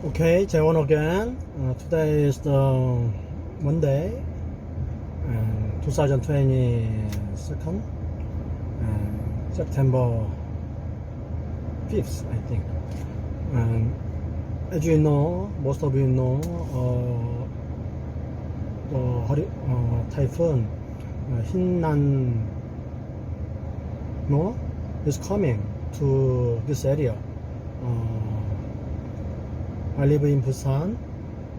Okay, Jewon again. Today is the Monday, 2022, September 5th, I think. And as you know, most of you know, the typhoon Hinnamno is coming to this area. I live in Busan,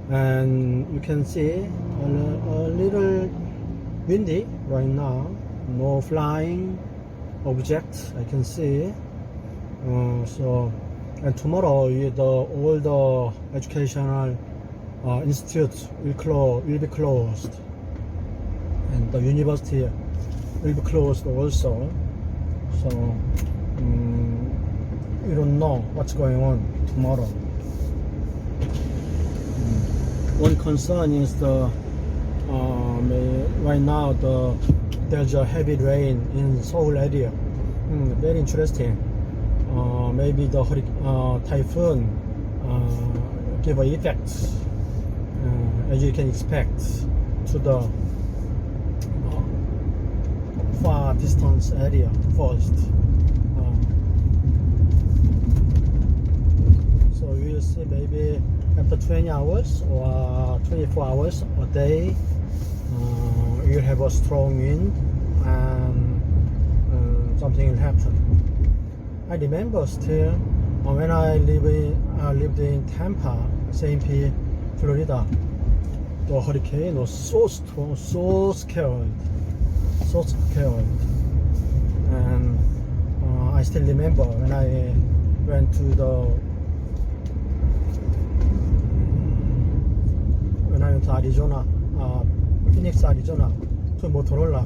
and you can see a little windy right now. No flying objects I can see. And tomorrow all the educational institutes will be closed, and the university will be closed also. So we don't know what's going on tomorrow. One concern is right now there's a heavy rain in Seoul area. Very interesting. Maybe the typhoon give an effect, as you can expect, to the far distance area first. So we will see maybe after 20 hours or 24 hours a day, you have a strong wind and something will happen. I remember still when I lived in Tampa, St.Petersburg, Florida. The hurricane was so strong, so scared. And I still remember when I went to Arizona, Phoenix, Arizona, to Motorola.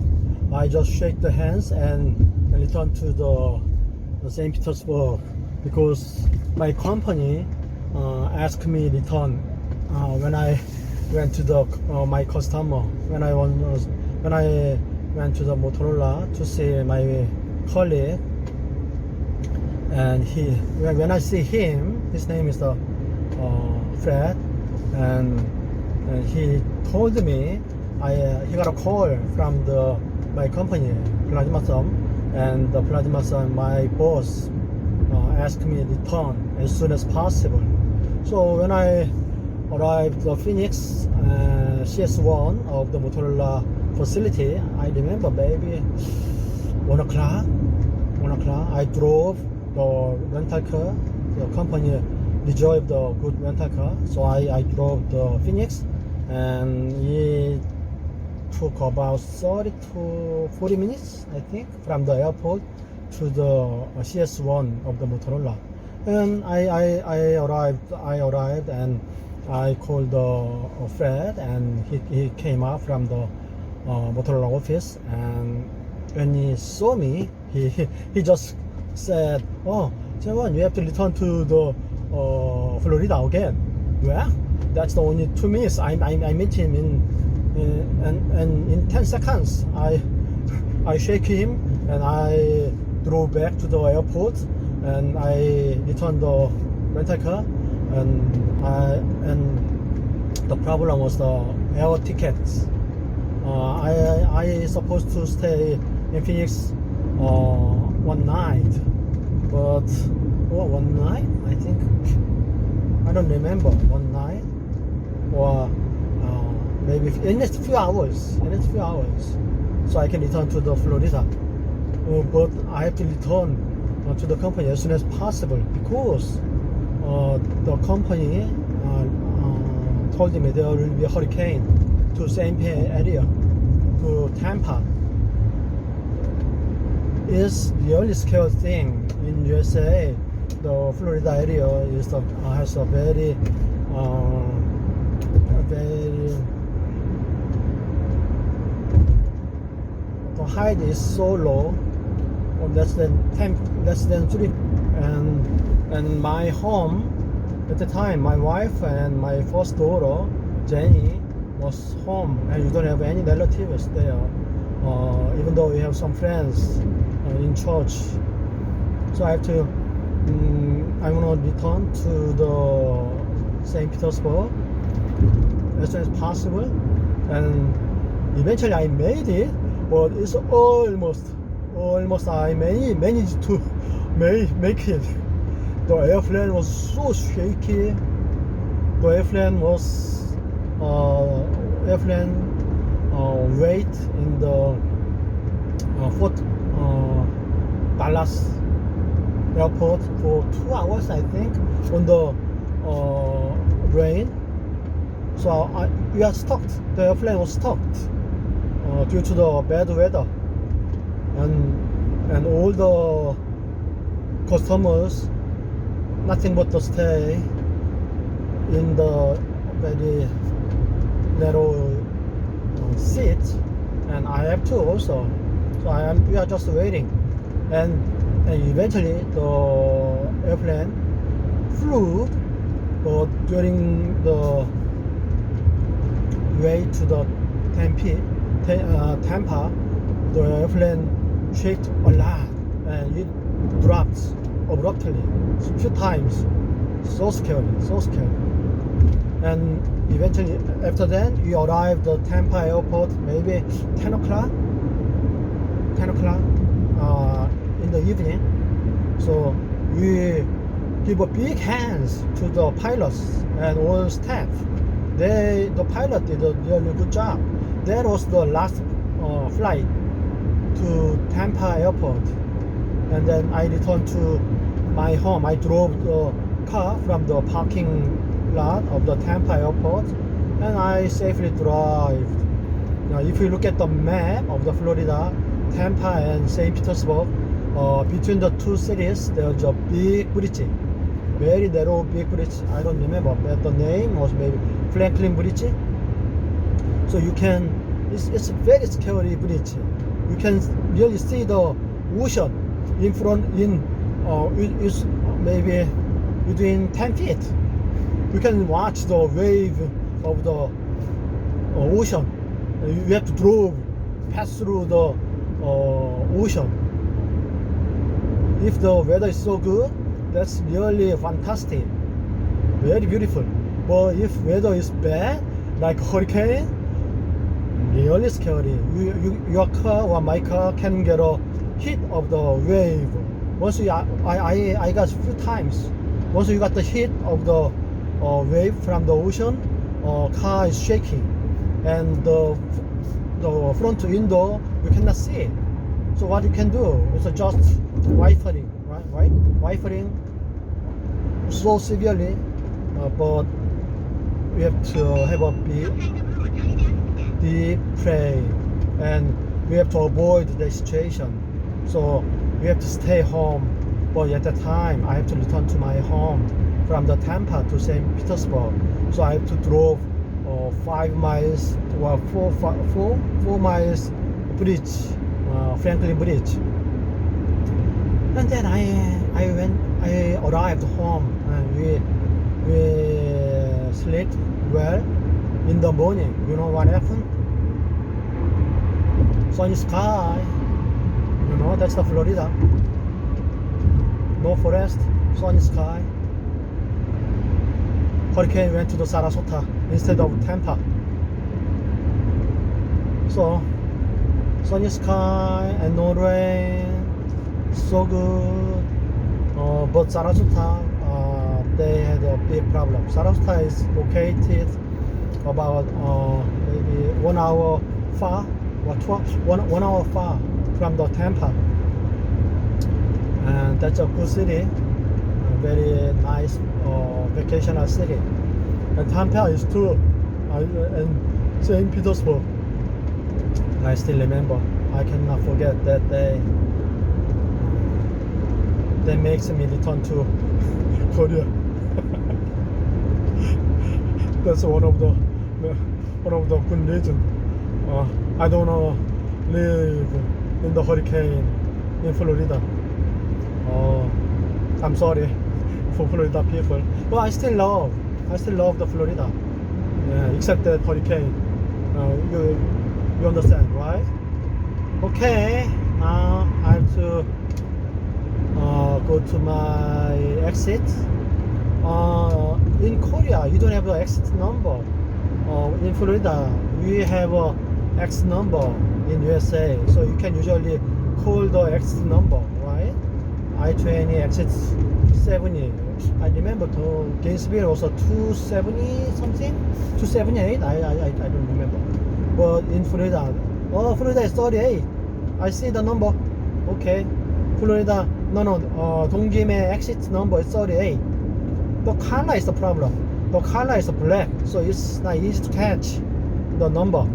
I just shake the hands and return to the St. Petersburg because my company asked me return when I went to my customer, when I went to the Motorola to see my colleague, and when I see him, his name is Fred, and he told me he got a call from my company, Plasma Sum, and the Plasma Sum, my boss, asked me to return as soon as possible. So when I arrived at Phoenix, CS1 of the Motorola facility, I remember maybe 1 o'clock. I drove the rental car. The company reserved a good rental car, so I drove to Phoenix, and it took about 30 to 40 minutes, I think, from the airport to the CS1 of the Motorola. And I arrived and I called Fred, and he came out from the Motorola office, and when he saw me, he just said, "Oh, Jewon, you have to return to the Florida again." Well, that's the only 2 minutes. I meet him in 10 seconds. I shake him, and I drove back to the airport, and I returned the rental car, and the problem was the air tickets. I supposed to stay in Phoenix one night, but one night, I think, I don't remember, one night, or maybe in the next few hours, so I can return to the Florida. But I have to return to the company as soon as possible because the company told me there will be a hurricane to St. Pete area, to Tampa. It's really scary thing in USA. The Florida area has a very the height is so low, less than 3, and my home at the time, my wife and my first daughter Jenny was home, and you don't have any relatives there, even though we have some friends in church. So I have to I want to return to the St. Petersburg as soon as possible, and eventually I made it, but it's almost I managed to make it. The airplane was so shaky. The airplane was wait in the Fort Dallas airport for 2 hours, I think, on the rain. So we are stuck. The airplane was stuck due to the bad weather, and all the customers nothing but to stay in the very narrow seat, and I have to also. So we are just waiting, and eventually the airplane flew, but during the way to the Tampa, the airplane shaked a lot and it dropped abruptly a few times. So scary. And eventually after that we arrived at Tampa airport maybe 10 o'clock in the evening. So we give a big hands to the pilots and all staff. The pilot did a really good job. That was the last flight to Tampa airport, and then I returned to my home. I drove the car from the parking lot of the Tampa airport, and I safely drive. Now if you look at the map of the Florida, Tampa and St. Petersburg, between the two cities there's a big bridge, very narrow big bridge. I don't remember, but the name was maybe Franklin Bridge. So you can, it's a very scary bridge. You can really see the ocean in front, it's maybe within 10 feet. You can watch the wave of the ocean. You have to pass through the ocean. If the weather is so good, that's really fantastic, very beautiful. But if weather is bad, like hurricane, really scary. Your car or my car can get a hit of the wave. Once I got a few times. Once you got the hit of the wave from the ocean, car is shaking, and the front window you cannot see it. So what you can do is just wipering, right? Wipering so severely, but we have to have a deep pray, and we have to avoid the situation. So we have to stay home. But at that time, I have to return to my home from the Tampa to St. Petersburg. So I have to drive 5 miles or 4 miles bridge, Franklin Bridge. And then I arrived home, and we slept well. In the morning, you know what happened? Sunny sky. You know, that's the Florida. No forest, sunny sky. Hurricane went to the Sarasota instead of Tampa. So, sunny sky and no rain, so good. But Sarasota, they had a big problem. Sarasota is located about maybe 1 hour far, or 1 hour far from the Tampa, and that's a good city, a very nice vacational city. And Tampa is too, and St. Petersburg. I still remember. I cannot forget that day. That makes me return to Korea. That's one of the good reasons. I don't want to live in the hurricane in Florida. I'm sorry for Florida people, but I still love the Florida. Yeah, except that hurricane. You understand, right? Okay, now I have to go to my exit. in Korea, you don't have the exit number. In Florida, we have a exit number in USA, so you can usually call the exit number, right? I-20 exit 70. I remember to Gainesville also 270 something, 278. I don't remember. But in Florida, Florida is 38. I see the number. Okay, Florida. No. 동김의 exit number is 38. The color is the problem. The color is black, so it's not easy to catch the number.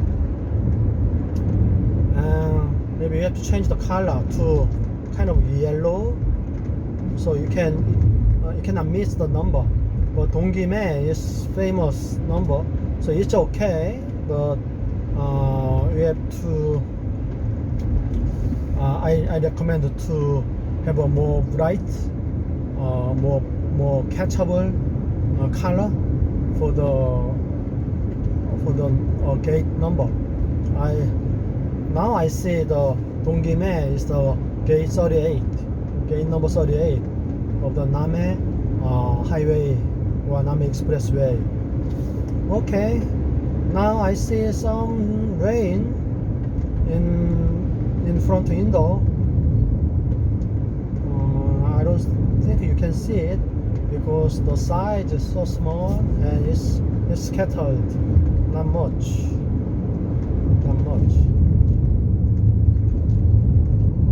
Maybe you have to change the color to kind of yellow, so you cannot miss the number. But 동김에 is famous number, so it's okay. But you have to. I recommend to have a more bright, more catchable color for the gate number. Now I see the 동김에 is the gate 38, gate number 38 of the Name highway or Name expressway. Okay, now I see some rain in front window. I don't think you can see it because the size is so small and it's scattered. Not much.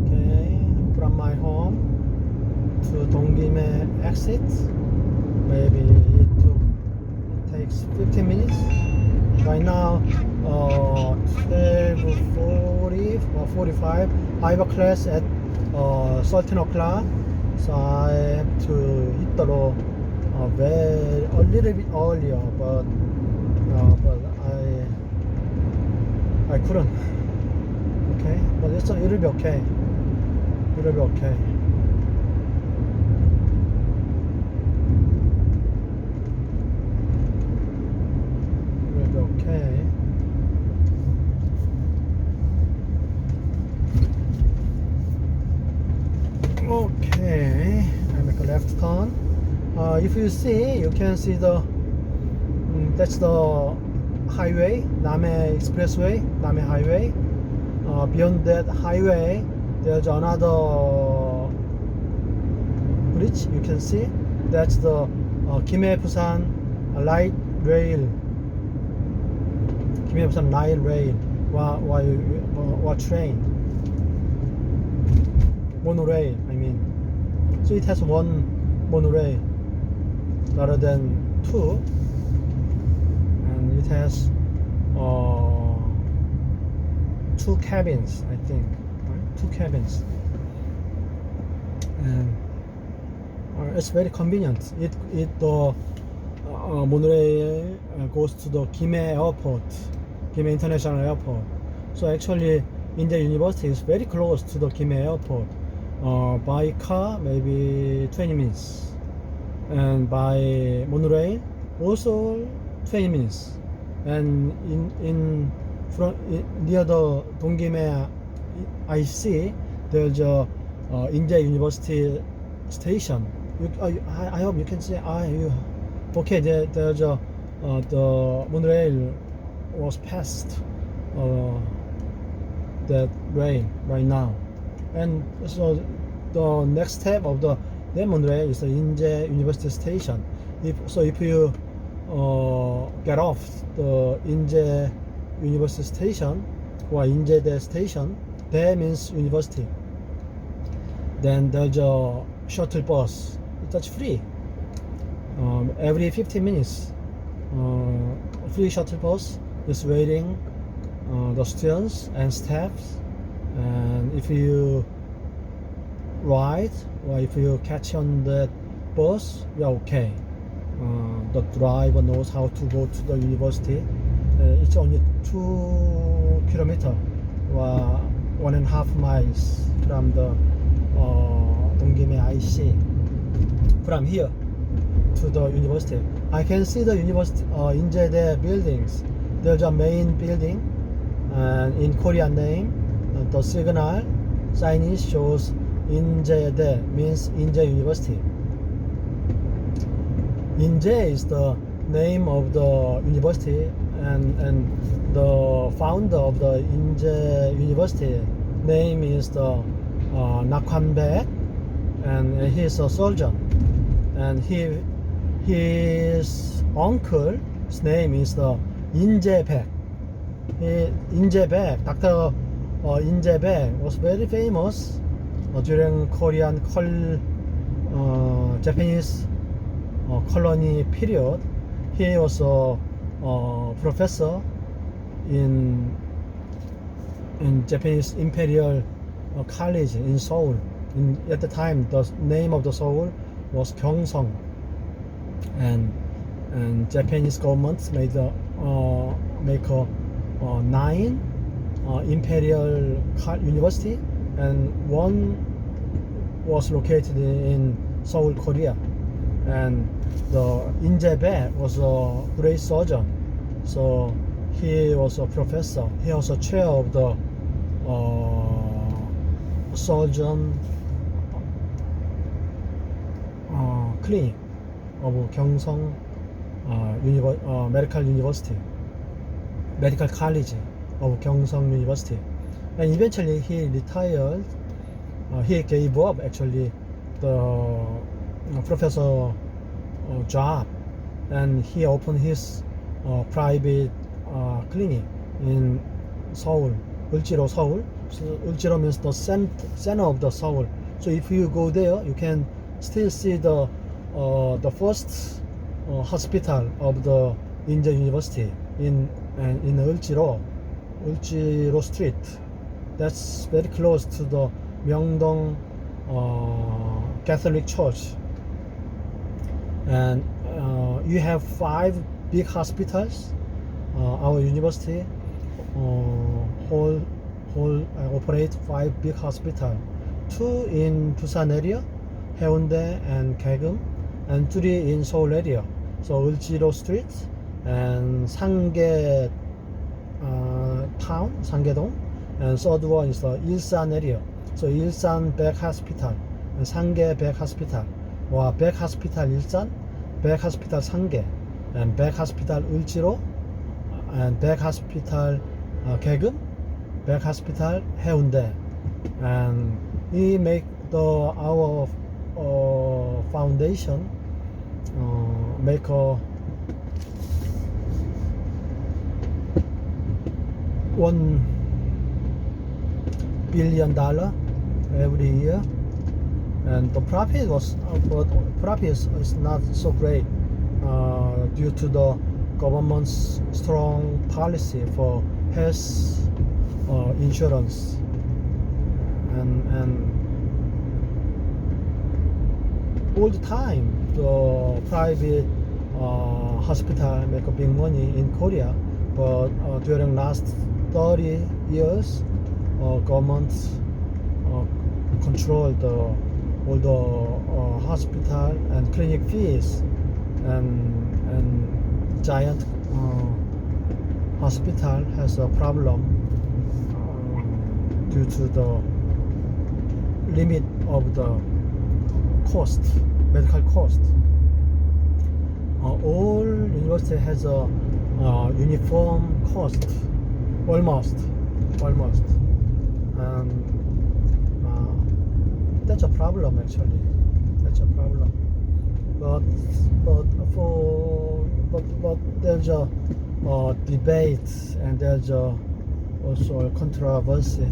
Okay, from my home to 동김에 exit, maybe it takes 15 minutes. Right now 12:40 or 45. I have a class at 13 o'clock, so I have to hit the road a little bit earlier, but I couldn't. Okay, but it'll be okay. It'll be okay. It'll be okay. Okay, I make a left turn. If you see, you can see that's the highway, Name expressway, Name highway. Beyond that highway, there's another bridge. You can see that's the 김해-부산 light rail. 김해-부산 light rail or train. Monorail, I mean. So it has one monorail rather than two, and it has two cabins, I think, right? Two cabins, and it's very convenient. The monorail goes to the 김해 airport, 김해 International Airport. So actually, INJE University is very close to the 김해 airport. By car maybe 20 minutes, and by monorail also 20 minutes. And in front near the 동김에 IC, there's a INJE University station. I hope you can see. Okay, there's a the monorail was past that rail right now. And so the next step of the monorail is the INJE University station. If you get off the INJE University station or INJE station, that means university. Then there's a shuttle bus. That's free. Every 15 minutes, free shuttle bus is waiting the students and staffs. And if you ride or if you catch on that bus, you're okay. The driver knows how to go to the university. It's only 2 kilometers or 1.5 miles from the 동김에 IC. From here to the university, I can see the university INJE buildings. There's a main building, and in Korean name, the signal signage shows INJE, means INJE University. INJE is the name of the university, and the founder of the INJE University name is the Nakwanbaek, and he is a surgeon, and his uncle's name is the INJE Baek. INJE Baek, Dr. INJE Baek was very famous during Korean Japanese colony period. He was a professor in Japanese Imperial College in Seoul. At the time, the name of the Seoul was Gyeongsang, and Japanese government made make a 9 imperial university, and one was located in Seoul, Korea. And the INJE Baek was a great surgeon, so he was a professor. He was a chair of the surgeon clinic of Gyeongsang Medical College of Gyeongsang University. And eventually he retired. He gave up actually the professor job, and he opened his private clinic in Seoul, Ulchiro, Seoul. So Ulchiro means the center of the Seoul. So if you go there, you can still see the first hospital of the INJE University in Ulchiro Street. That's very close to the Myeongdong Catholic Church. And you have 5 big hospitals. Our university operate 5 big hospitals. 2 in Busan area, Haeundae and Daegum, and 3 in Seoul area. So Ulchiro Street and Sangye town, Sangye-dong, and third one is the Ilsan area. So Ilsan Baek Hospital and Sangye Baek Hospital, or Baek Hospital Ilsan, Baek Hospital Sangye, and Baek Hospital Ulchiro, and Baek Hospital Daegum, Baek Hospital Haeundae. And we make our foundation make a $1 billion every year, and the profit is not so great due to the government's strong policy for health insurance, and all the time the private hospital make a big money in Korea, but during last 30 years government control all the hospital and clinic fees, and giant hospital has a problem due to the limit of the cost, medical cost. All university has a uniform cost, almost, and that's a problem actually. That's a problem. But there's a debate, and there's also a controversy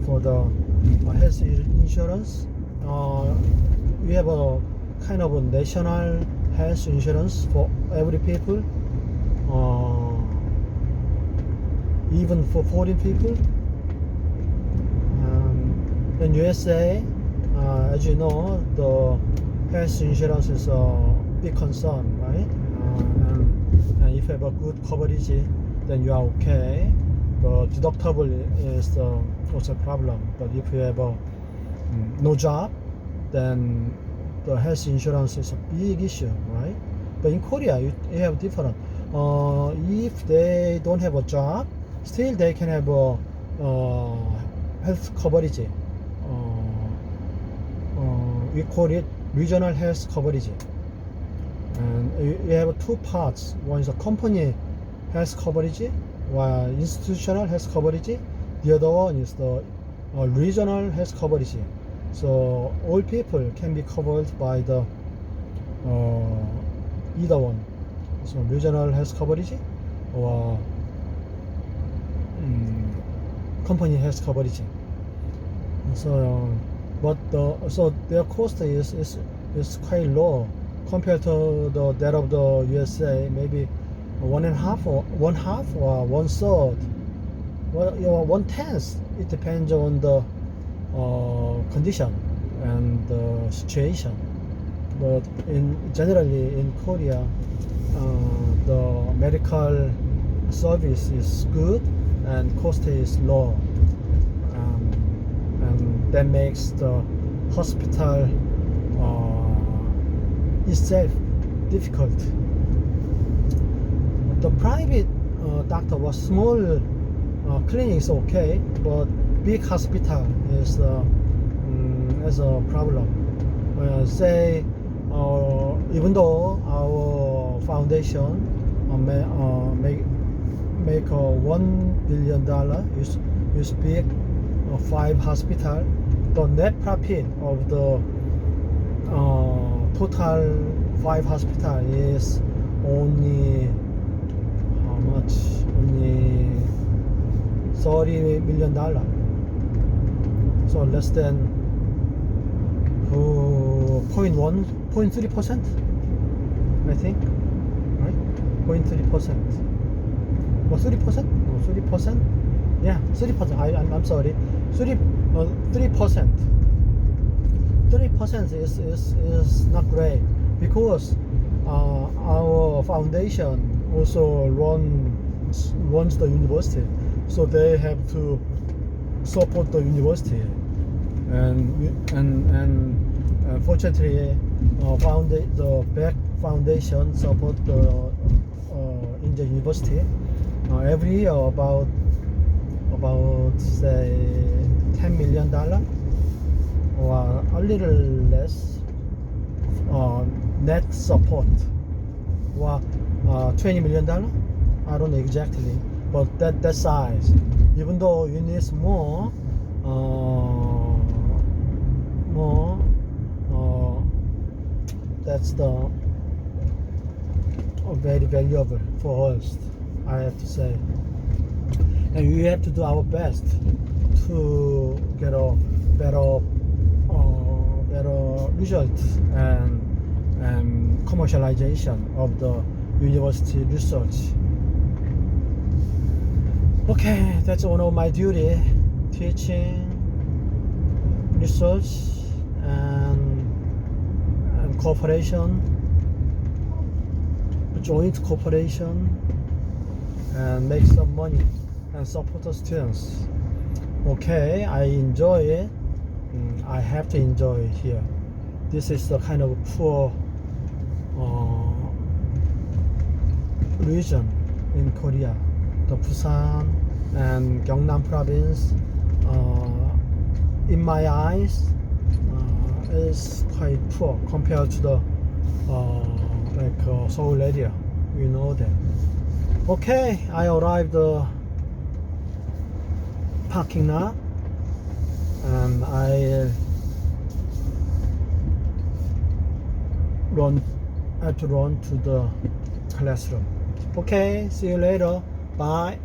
for the health insurance. We have a kind of a national health insurance for every people, even for foreign people. In USA, as you know, the health insurance is a big concern, right? And if you have a good coverage, then you are okay. But deductible is also a problem. But if you have no job, then the health insurance is a big issue, right? But in Korea, you have different. If they don't have a job, still they can have a health coverage. We call it regional health coverage. And you have two parts. One is a company health coverage, while institutional health coverage. The other one is the regional health coverage. So all people can be covered by the either one. So regional health coverage or company health coverage. So but so their cost is quite low compared to that of the USA. Maybe 1.5 or 1/2 or 1/3. Well, 1/10. It depends on the condition and the situation. But generally in Korea, the medical service is good and cost is low, and that makes the hospital itself difficult. The private doctor was small clinics okay, but big hospital is a problem. Say even though our foundation make $1 billion, you speak 5 hospital, the net profit of the total 5 hospital is only how much? Only $30 million. So less than 0.3%, I think, right? 0.3%. Or 30%? No, 30%? Yeah, 30%. I'm sorry. 3%. 30% is not great because our foundation also runs the university, so they have to support the university, and fortunately the back foundation support the INJE University every year about say $10 million or a little less net support, or $20 million. I don't know exactly, but that size. Even though you need more, that's the very valuable for us, I have to say. And we have to do our best to get a better result and commercialization of the university research. Okay, that's one of my duty: teaching, research, and cooperation, joint cooperation, and make some money and support the students. Okay, I enjoy it. I have to enjoy it here. This is the kind of poor region in Korea. The Busan and Gyeongnam province, in my eyes, is quite poor compared to the Seoul area. You know that. Okay, I arrived the parking lot, and I have to run to the classroom. Okay, see you later. Bye.